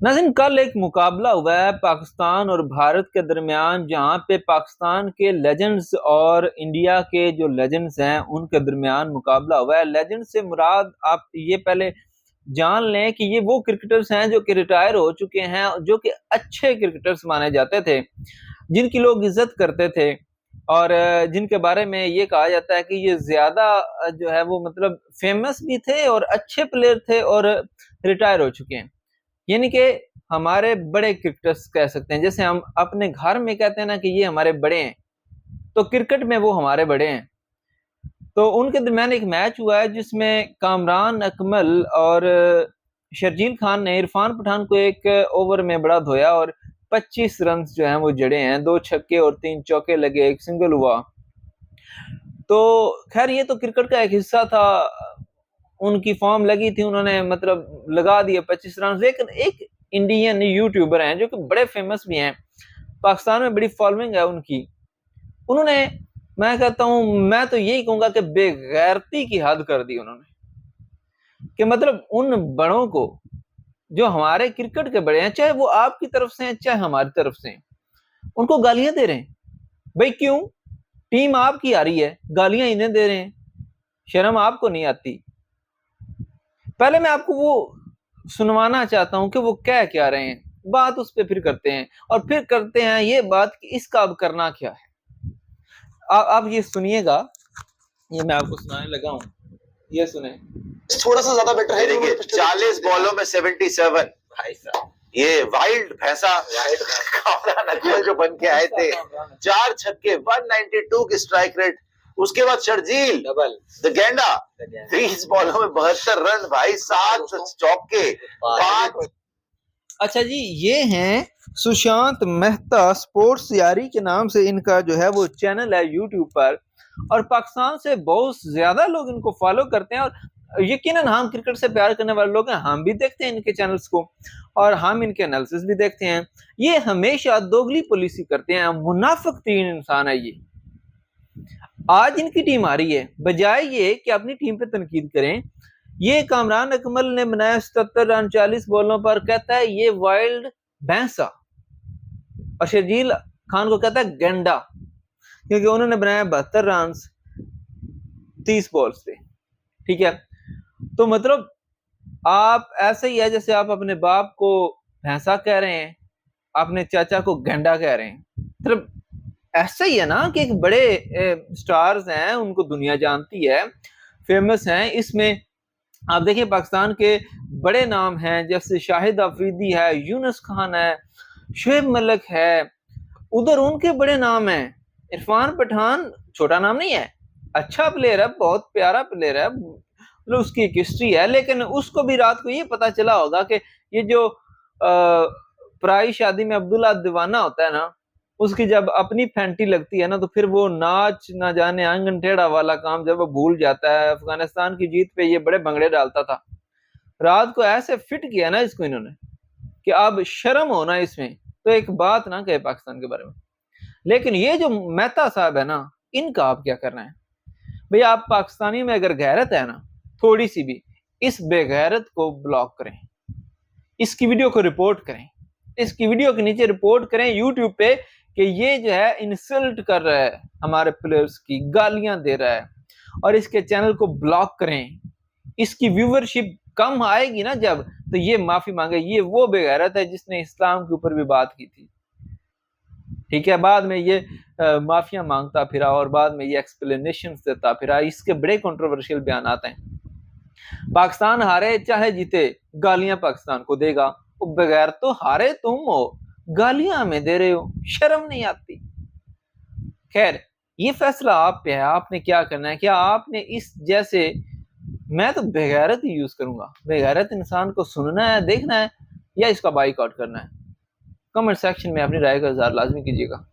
नाज़रीन, कल एक मुकाबला हुआ है पाकिस्तान और भारत के दरमियान, जहाँ पे पाकिस्तान के लेजेंड्स और इंडिया के जो लेजेंड्स हैं उनके दरमियान मुकाबला हुआ है। लेजेंड से मुराद आप ये पहले जान लें कि ये वो क्रिकेटर्स हैं जो कि रिटायर हो चुके हैं, जो कि अच्छे क्रिकेटर्स माने जाते थे, जिनकी लोग इज्जत करते थे और जिनके बारे में ये कहा जाता है कि ये ज़्यादा जो है वो मतलब फेमस भी थे और अच्छे प्लेयर थे और रिटायर हो चुके हैं। यानी कि हमारे बड़े क्रिकेटर्स कह सकते हैं, जैसे हम अपने घर में कहते हैं ना कि ये हमारे बड़े हैं, तो क्रिकेट में वो हमारे बड़े हैं। तो उनके दरमियान एक मैच हुआ है जिसमें कामरान अकमल और शर्जील खान ने इरफान पठान को एक ओवर में बड़ा धोया और 25 रन जो हैं वो जड़े हैं, 2 छक्के और 3 चौके लगे, एक सिंगल हुआ। तो खैर ये तो क्रिकेट का एक हिस्सा था, उनकी फॉर्म लगी थी, उन्होंने मतलब लगा दिए 25 रन। लेकिन एक इंडियन यूट्यूबर हैं जो कि बड़े फेमस भी हैं, पाकिस्तान में बड़ी फॉलोइंग है उनकी, उन्होंने, मैं कहता हूँ, मैं तो यही कहूंगा कि बेगैरती की हद कर दी उन्होंने, कि मतलब उन बड़ों को जो हमारे क्रिकेट के बड़े हैं, चाहे वो आपकी तरफ से हैं चाहे हमारी तरफ से हैं, उनको गालियां दे रहे हैं। भाई क्यों? टीम आपकी आ रही है, गालियां इन्हें दे रहे हैं, शर्म आपको नहीं आती? पहले मैं आपको वो सुनवाना चाहता हूं कि वो कह क्या रहे हैं, बात उस पर फिर करते हैं, और फिर करते हैं ये बात कि इसका अब करना क्या है। आप ये सुनिएगा, ये मैं आपको सुनाने लगा हूं, ये सुने। थोड़ा सा ज्यादा बेटर है। देखिए 40 बॉलों में 77, भाई साहब ये वाइल्ड भैंसा कामरान अकमल जो बन के आए थे, 4 छक्के, 192 की स्ट्राइक रेट। उसके बाद शर्जील डबल द गेंडा 30 बॉलों में 72 रन, भाई 7 चौके 5। अच्छा जी, ये हैं सुशांत मेहता स्पोर्ट्स यारी के नाम से इनका जो है वो चैनल है यूट्यूब पर, और पाकिस्तान से बहुत ज्यादा लोग इनको फॉलो करते हैं। और यकीनन हम क्रिकेट से प्यार करने वाले लोग हैं, हम भी देखते हैं इनके चैनल्स को और हम इनके एनालिसिस भी देखते हैं। ये हमेशा दोगली पॉलिसी करते हैं, मुनाफिक तीन इंसान है ये। आज इनकी टीम आ रही है, बजाय ये कि अपनी टीम पे तनकीद करें, ये कामरान अकमल ने बनाया 77 रन 40 बॉलों पर, कहता है ये वाइल्ड भैंसा, और शर्जील खान को कहता है गेंडा, क्योंकि उन्होंने बनाया 72 रन 30 बॉल्स पे। ठीक है, तो मतलब आप ऐसे ही है जैसे आप अपने बाप को भैंसा कह रहे हैं, अपने चाचा को गेंडा कह रहे हैं। मतलब ऐसा ही है ना कि एक बड़े स्टार्स हैं, उनको दुनिया जानती है, फेमस हैं। इसमें आप देखिए पाकिस्तान के बड़े नाम हैं, जैसे शाहिद अफरीदी है, यूनुस खान है, शुएब मलिक है, उधर उनके बड़े नाम हैं। इरफान पठान छोटा नाम नहीं है, अच्छा प्लेयर है, बहुत प्यारा प्लेयर है, मतलब उसकी एक हिस्ट्री है। लेकिन उसको भी रात को ये पता चला होगा कि ये जो पराई शादी में अब्दुल्ला दीवाना होता है ना, उसकी जब अपनी फैंटी लगती है ना, तो फिर वो नाच ना जाने आंगन टेढ़ा वाला काम जब वो भूल जाता है। अफगानिस्तान की जीत पे ये बड़े भंगड़े डालता था, रात को ऐसे फिट किया ना इसको इन्होंने कि अब शर्म होना इसमें, तो एक बात ना कहे पाकिस्तान के बारे में। लेकिन ये जो मेहता साहब है ना, इनका आप क्या करना है भाई? आप पाकिस्तानी में अगर गैरत है ना थोड़ी सी भी, इस बेगैरत को ब्लॉक करें, इसकी वीडियो को रिपोर्ट करें, इसकी वीडियो के नीचे रिपोर्ट करें यूट्यूब पे कि ये जो है इंसल्ट कर रहा है हमारे प्लेयर्स की, गालियां दे रहा है, और इसके चैनल को ब्लॉक करें। इसकी व्यूवरशिप कम आएगी ना जब, तो ये माफी मांगे। ये वो बेगैरत है जिसने इस्लाम के ऊपर भी बात की थी, ठीक है, बाद में ये माफिया मांगता फिरा और बाद में ये एक्सप्लेनेशन देता फिरा। इसके बड़े कंट्रोवर्शियल बयान आते हैं। पाकिस्तान हारे चाहे जीते, गालियां पाकिस्तान को देगा। वो बगैर तो हारे तुम हो, गालियां हमें दे रहे हो, शर्म नहीं आती? खैर, ये फैसला आप पे है, आपने क्या करना है। क्या आपने इस जैसे, मैं तो बेगैरत ही यूज करूंगा, बेगैरत इंसान को सुनना है, देखना है, या इसका बाइकआउट करना है? कमेंट सेक्शन में अपनी राय का इजहार लाजमी कीजिएगा।